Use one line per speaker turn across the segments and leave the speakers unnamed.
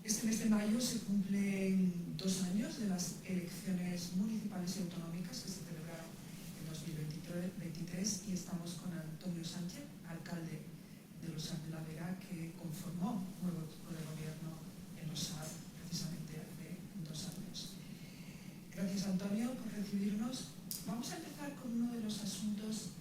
Este mes de mayo se cumplen 2 años de las elecciones municipales y autonómicas que se celebraron en 2023 y estamos con Antonio Sánchez, alcalde de Losar de la Vera, que conformó un nuevo equipo de gobierno en Losar precisamente hace 2 años. Gracias, Antonio, por recibirnos. Vamos a empezar con uno de los asuntos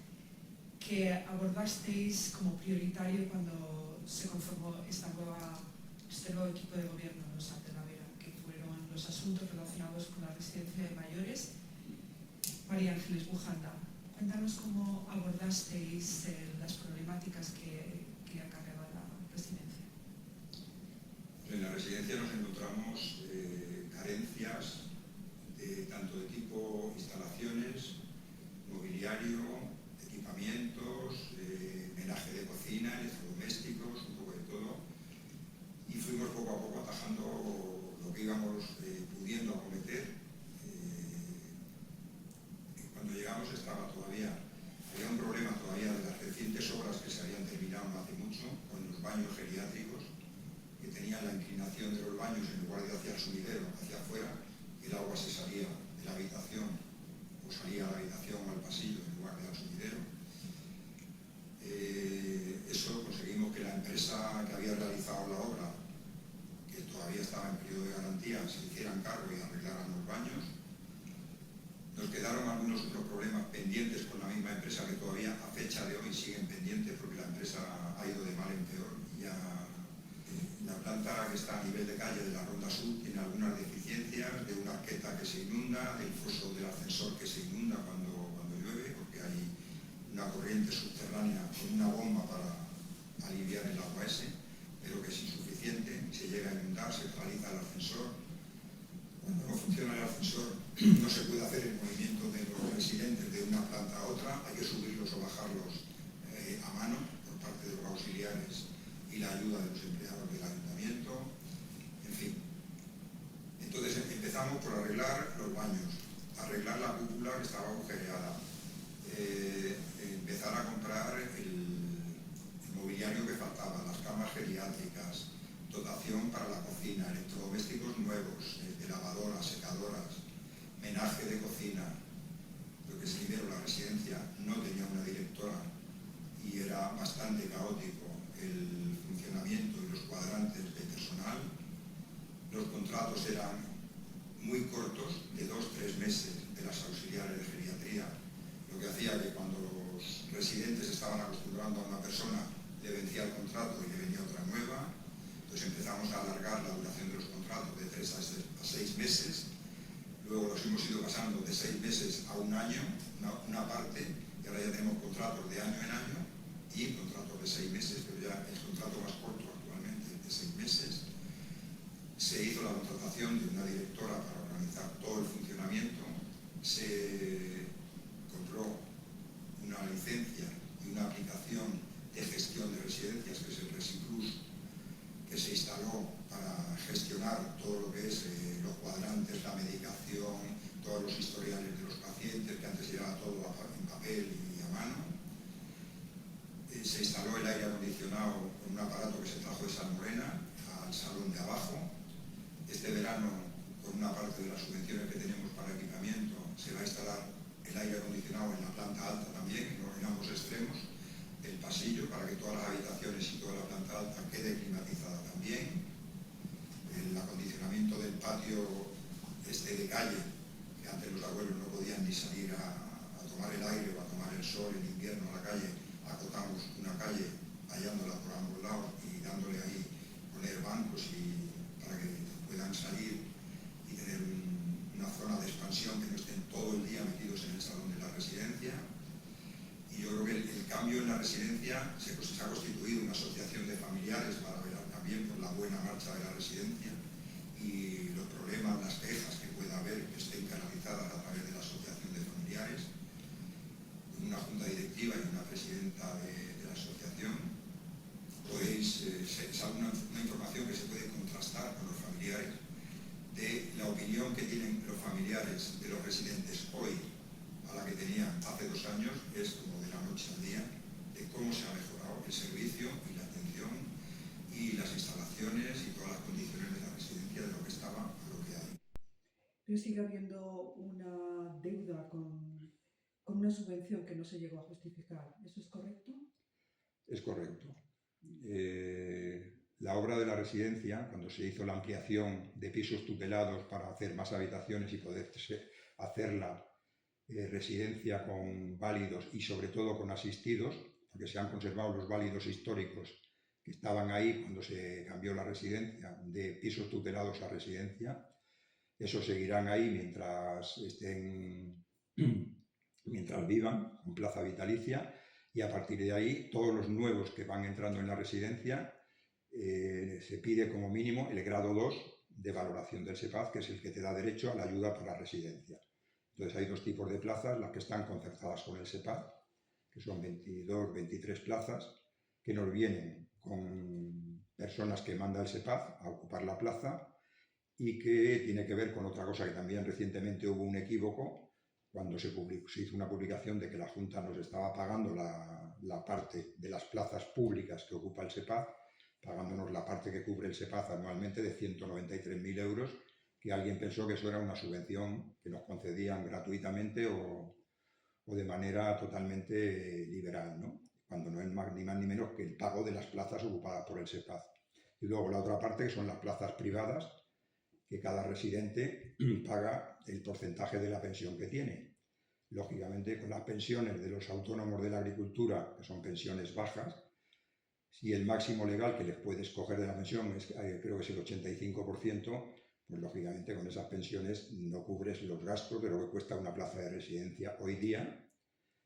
que abordasteis como prioritario cuando se conformó este nuevo equipo de gobierno en Losar de la Vera, que fueron los asuntos relacionados con la residencia de mayores. María Ángeles Bujanda, cuéntanos cómo abordasteis las problemáticas que acarreaba la residencia.
En la residencia nos encontramos carencias tanto de tipo instalaciones, mobiliario, equipamientos, menaje de cocina, electrodomésticos, un poco de todo. Y fuimos poco a poco atajando lo que íbamos pudiendo acometer. Cuando llegamos había un problema todavía de las recientes obras que se habían terminado no hace mucho, con los baños geriátricos, que tenían la inclinación de los baños en lugar de hacia el sumidero, hacia afuera, el agua se salía de la habitación o salía a la habitación o al pasillo en lugar de al sumidero. Eso conseguimos que la empresa que había realizado la obra, que todavía estaba en periodo de garantía, se hicieran cargo y arreglaran los baños. Nos quedaron algunos otros problemas pendientes con la misma empresa que todavía a fecha de hoy siguen pendientes porque la empresa ha ido de mal en peor. Ya la planta que está a nivel de calle de la Ronda Sur tiene algunas deficiencias, de una arqueta que se inunda, del foso del ascensor que se inunda cuando llueve, porque hay una corriente subterránea con una bomba para aliviar el agua ese, pero que es insuficiente, se llega a inundar, se paraliza el ascensor. Cuando no funciona el ascensor no se puede hacer el movimiento de los residentes de una planta a otra, hay que subirlos o bajarlos a mano por parte de los auxiliares y la ayuda de los empleados del ayuntamiento, en fin. Entonces empezamos por arreglar los baños, arreglar la cúpula que estaba agujereada, empezar a comprar el mobiliario que faltaba, las camas geriátricas, dotación para la cocina, electrodomésticos nuevos, de lavadoras, secadoras, menaje de cocina. Lo que es primero, la residencia no tenía una directora y era bastante caótico el funcionamiento y los cuadrantes de personal. Los contratos eran muy cortos, de 2-3 meses, de las auxiliares de geriatría, lo que hacía que cuando los residentes estaban acostumbrando a una persona, le vencía el contrato y le venía otra nueva. Entonces empezamos a alargar la duración de los contratos de 3 a 6 meses. Luego los hemos ido pasando de 6 meses a 1 año, una parte, y ahora ya tenemos contratos de año en año y contratos de 6 meses, pero ya el contrato más corto actualmente es de 6 meses. Se hizo la contratación de una directora para organizar todo el funcionamiento, se compró una licencia y una aplicación de gestión de residencias, que es el ResiPlus, que se instaló para gestionar todo lo que es los cuadrantes, la medicación, todos los historiales de los pacientes, que antes llevaba todo en papel y a mano. Se instaló el aire acondicionado con un aparato que se trajo de San Morena al salón de abajo. Este verano, con una parte de las subvenciones que tenemos para equipamiento, se va a instalar el aire acondicionado en la planta alta también, en ambos extremos, el pasillo, para que todas las habitaciones y toda la planta alta quede climatizada también. El acondicionamiento del patio de calle, que antes los abuelos no podían ni salir a tomar el aire o a tomar el sol en invierno a la calle, acotamos una calle hallándola por ambos lados y dándole ahí, poner bancos para que puedan salir y tener una zona de expansión, que no estén todo el día metidos en el salón de la residencia. Y yo creo que el cambio en la residencia se ha constituido una asociación de familiares para velar también por la buena marcha de la residencia y los problemas, las quejas que pueda haber, que estén canalizadas a través de la asociación de familiares, con una junta directiva y una presidenta de la asociación. Podéis, es una información que se puede contrastar con los familiares, de la opinión que tienen los familiares de los residentes hoy a la que tenían hace 2 años, es como de la noche al día, de cómo se ha mejorado el servicio y la atención y las instalaciones y todas las condiciones de la residencia.
pero sigue habiendo una deuda con una subvención que no se llegó a justificar. ¿Eso es correcto?
Es correcto. La obra de la residencia, cuando se hizo la ampliación de pisos tutelados para hacer más habitaciones y poder hacerla residencia con válidos y sobre todo con asistidos, porque se han conservado los válidos históricos que estaban ahí cuando se cambió la residencia de pisos tutelados a residencia. Esos seguirán ahí mientras mientras vivan con plaza vitalicia, y a partir de ahí todos los nuevos que van entrando en la residencia se pide como mínimo el grado 2 de valoración del SEPAZ, que es el que te da derecho a la ayuda para residencia. Entonces hay dos tipos de plazas, las que están concertadas con el SEPAZ, que son 22, 23 plazas, que nos vienen con personas que manda el SEPAZ a ocupar la plaza, y que tiene que ver con otra cosa que también recientemente hubo un equívoco cuando se hizo una publicación de que la Junta nos estaba pagando la parte de las plazas públicas que ocupa el SEPAZ, pagándonos la parte que cubre el SEPAZ anualmente de 193.000 euros, que alguien pensó que eso era una subvención que nos concedían gratuitamente o de manera totalmente liberal, ¿no? Cuando no es ni más ni menos que el pago de las plazas ocupadas por el SEPAZ. Y luego la otra parte, que son las plazas privadas, que cada residente paga el porcentaje de la pensión que tiene. Lógicamente, con las pensiones de los autónomos de la agricultura, que son pensiones bajas, si el máximo legal que les puede escoger de la pensión es, creo que es el 85%, pues lógicamente con esas pensiones no cubres los gastos de lo que cuesta una plaza de residencia hoy día.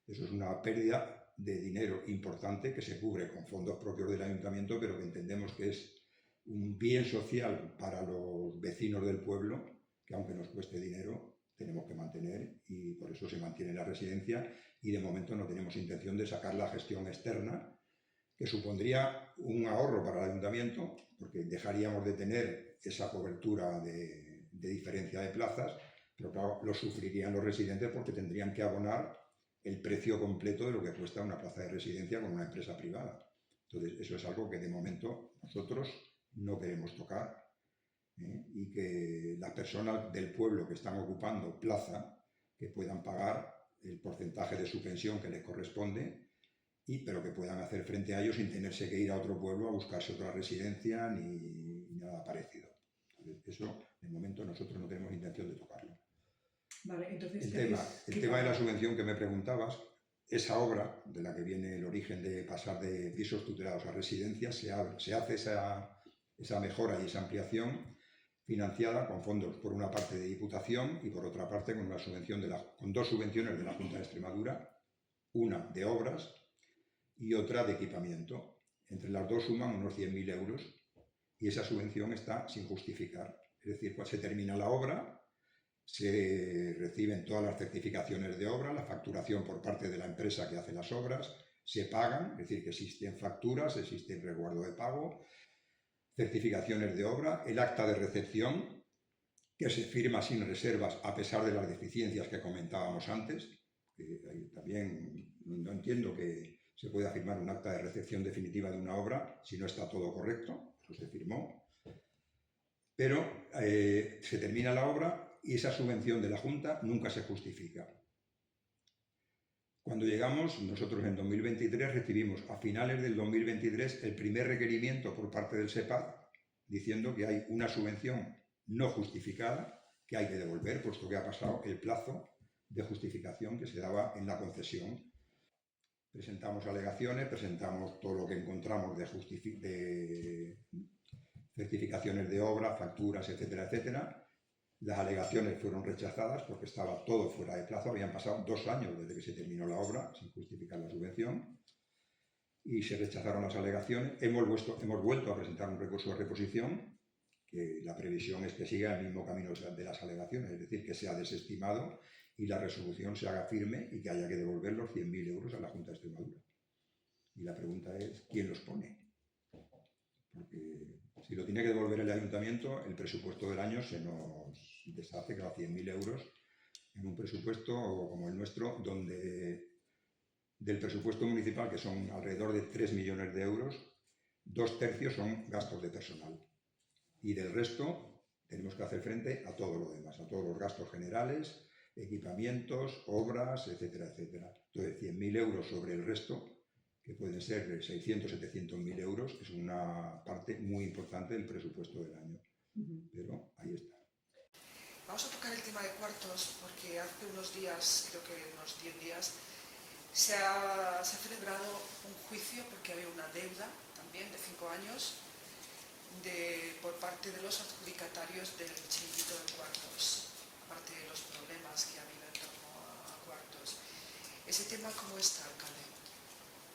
Eso es una pérdida de dinero importante que se cubre con fondos propios del ayuntamiento, pero que entendemos que es un bien social para los vecinos del pueblo, que aunque nos cueste dinero, tenemos que mantener, y por eso se mantiene la residencia, y de momento no tenemos intención de sacar la gestión externa, que supondría un ahorro para el ayuntamiento, porque dejaríamos de tener esa cobertura de diferencia de plazas, pero claro, lo sufrirían los residentes porque tendrían que abonar el precio completo de lo que cuesta una plaza de residencia con una empresa privada. Entonces, eso es algo que de momento nosotros no queremos tocar, y que las personas del pueblo que están ocupando plaza, que puedan pagar el porcentaje de su pensión que les corresponde, pero que puedan hacer frente a ello sin tenerse que ir a otro pueblo a buscarse otra residencia ni nada parecido. Entonces, eso, de momento, nosotros no tenemos intención de tocarlo.
Vale, entonces
el tema de la subvención que me preguntabas, esa obra, de la que viene el origen de pasar de pisos tutelados a residencias, se hace esa mejora y esa ampliación financiada con fondos, por una parte de Diputación y por otra parte con una subvención con dos subvenciones de la Junta de Extremadura, una de obras y otra de equipamiento. Entre las dos suman unos 100.000 euros y esa subvención está sin justificar. Es decir, cuando se termina la obra, se reciben todas las certificaciones de obra, la facturación por parte de la empresa que hace las obras, se pagan, es decir, que existen facturas, existe resguardo de pago, certificaciones de obra, el acta de recepción, que se firma sin reservas a pesar de las deficiencias que comentábamos antes, que también no entiendo que se pueda firmar un acta de recepción definitiva de una obra si no está todo correcto, eso se firmó, pero se termina la obra y esa subvención de la Junta nunca se justifica. Cuando llegamos, nosotros en 2023 recibimos a finales del 2023 el primer requerimiento por parte del SEPAZ diciendo que hay una subvención no justificada que hay que devolver, puesto que ha pasado el plazo de justificación que se daba en la concesión. Presentamos alegaciones, presentamos todo lo que encontramos de certificaciones de obra, facturas, etcétera, etcétera. Las alegaciones fueron rechazadas porque estaba todo fuera de plazo, habían pasado 2 años desde que se terminó la obra sin justificar la subvención y se rechazaron las alegaciones. Hemos vuelto a presentar un recurso de reposición, que la previsión es que siga el mismo camino de las alegaciones, es decir, que sea desestimado y la resolución se haga firme y que haya que devolver los 100.000 euros a la Junta de Extremadura. Y la pregunta es, ¿quién los pone? Porque si lo tiene que devolver el ayuntamiento, el presupuesto del año se nos deshace, que a 100.000 euros en un presupuesto como el nuestro, donde del presupuesto municipal, que son alrededor de 3 millones de euros, 2/3 son gastos de personal. Y del resto, tenemos que hacer frente a todo lo demás, a todos los gastos generales, equipamientos, obras, etcétera, etcétera. Entonces, 100.000 euros sobre el resto, que pueden ser 600, 700.000 euros, es una parte muy importante del presupuesto del año. Pero ahí está.
Vamos a tocar el tema de cuartos, porque hace unos días, creo que unos 10 días, se ha celebrado un juicio porque había una deuda también de 5 años por parte de los adjudicatarios del chiringuito de cuartos, aparte de los problemas que ha habido en torno a cuartos. ¿Ese tema cómo está, alcalde?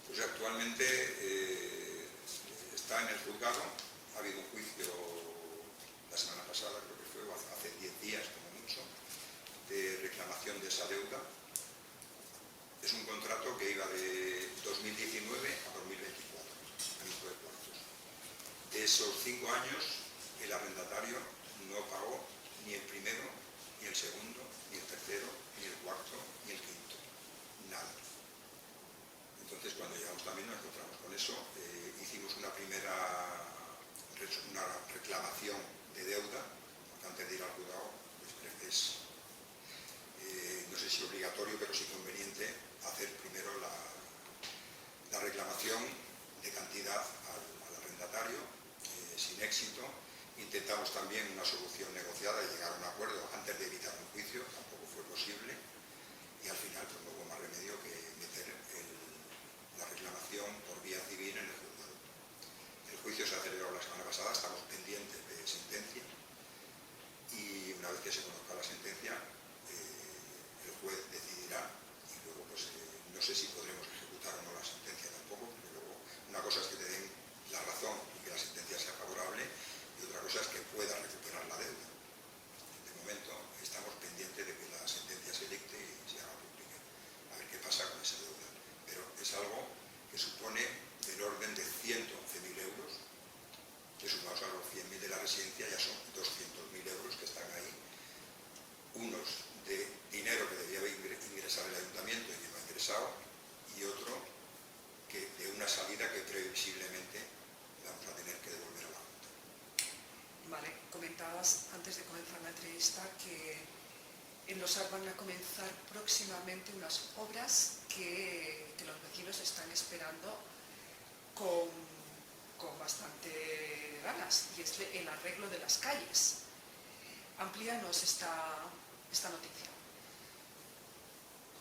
Pues actualmente está en el juzgado. Ha habido un juicio la semana pasada, creo que fue, hace 10 días como mucho, de reclamación de esa deuda. Es un contrato que iba de 2019 a 2024, permiso de cuartos. De esos 5 años, el arrendatario no pagó ni el primero, ni el segundo, ni el tercero, ni el cuarto, ni el quinto. Nada. Entonces, cuando llegamos también nos encontramos con eso. Hicimos una reclamación de deuda, porque antes de ir al juzgado, es no sé si obligatorio, pero sí conveniente hacer primero la reclamación de cantidad al arrendatario, sin éxito. Intentamos también una solución negociada y llegar a un acuerdo antes de evitar un juicio, tampoco fue posible, y al final pues, no hubo más remedio que meter la reclamación por vía civil en el juzgado. El juicio se ha celebrado la semana pasada, estamos pendientes de sentencia, y una vez que se conozca la sentencia, el juez decidirá, y luego pues no sé si podremos ejecutar o no la sentencia tampoco, porque luego una cosa es que te den la razón y que la sentencia sea favorable, y otra cosa es que puedas recuperar la deuda. De momento estamos pendientes de que la sentencia se dicte y se haga pública, a ver qué pasa con esa deuda. Pero es algo que supone del orden de 111.000 euros, que sumados a los 100.000 de la residencia ya son 200.000 euros que están ahí, unos de dinero que debía ingresar el ayuntamiento y que no ha ingresado, y otro que de una salida que previsiblemente vamos a tener que devolver a la Junta.
Vale, comentabas antes de comenzar la entrevista que en Los Arcs van a comenzar próximamente unas obras que los vecinos están esperando con bastante ganas, y es el arreglo de las calles. Amplíanos esta noticia.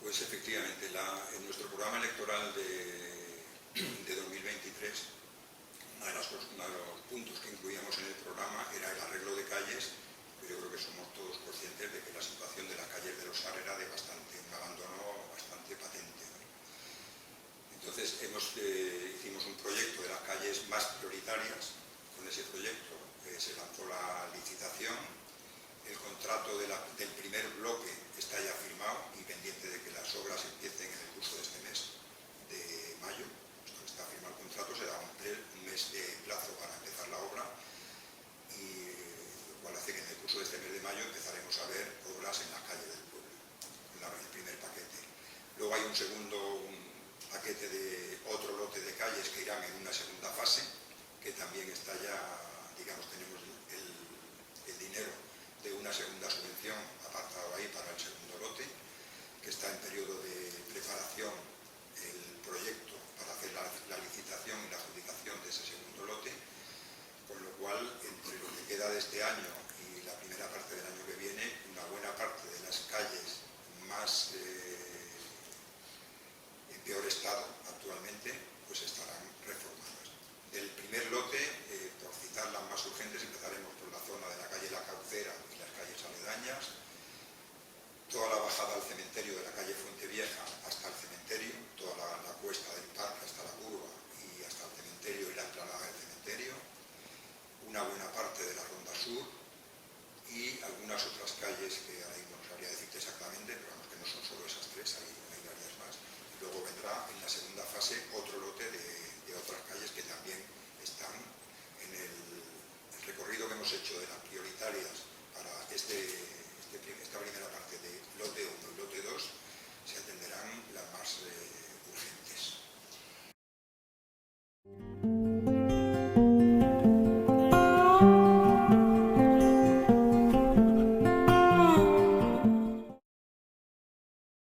Pues efectivamente, en nuestro programa electoral de 2023, uno de los puntos que incluíamos en el programa era el arreglo de calles, pero yo creo que somos todos conscientes de que la situación de las calles de Los Arcs era de un abandono bastante patente, ¿no? Entonces hicimos un proyecto de las calles más prioritarias. Con ese proyecto se lanzó la licitación. El contrato del primer bloque está ya firmado y pendiente de que las obras empiecen en el curso de este mes de mayo. Está firmado el contrato, se da un mes de plazo para empezar la obra, y lo cual hace que en el curso de este mes de mayo empezaremos a ver obras en las calles del pueblo, el primer paquete. Luego hay un paquete de otro lote de calles que irán en una segunda fase, que también está ya, digamos, tenemos el dinero de una segunda subvención apartado ahí para el segundo lote, que está en periodo de preparación el proyecto para hacer la licitación y la adjudicación de ese segundo lote, con lo cual, entre lo que queda de este año y la primera parte del año que viene, una buena parte de las calles más en peor estado actualmente, pues estarán reformadas. Del primer lote, por citar las más urgentes, empezaremos por la zona de la calle La Caucera y las calles aledañas, toda la bajada al cementerio de la calle Fuente Vieja hasta el cementerio, toda la cuesta del parque hasta la curva y hasta el cementerio y la explanada del cementerio, una buena parte de la Ronda Sur y algunas otras calles que ahora mismo no sabría decirte exactamente, pero vamos, que no son solo esas tres, hay varias más. Y luego vendrá en la segunda fase otro lote de otras calles que también están en el recorrido que hemos hecho de las prioritarias para esta primera parte de lote 1 y lote 2, se atenderán las más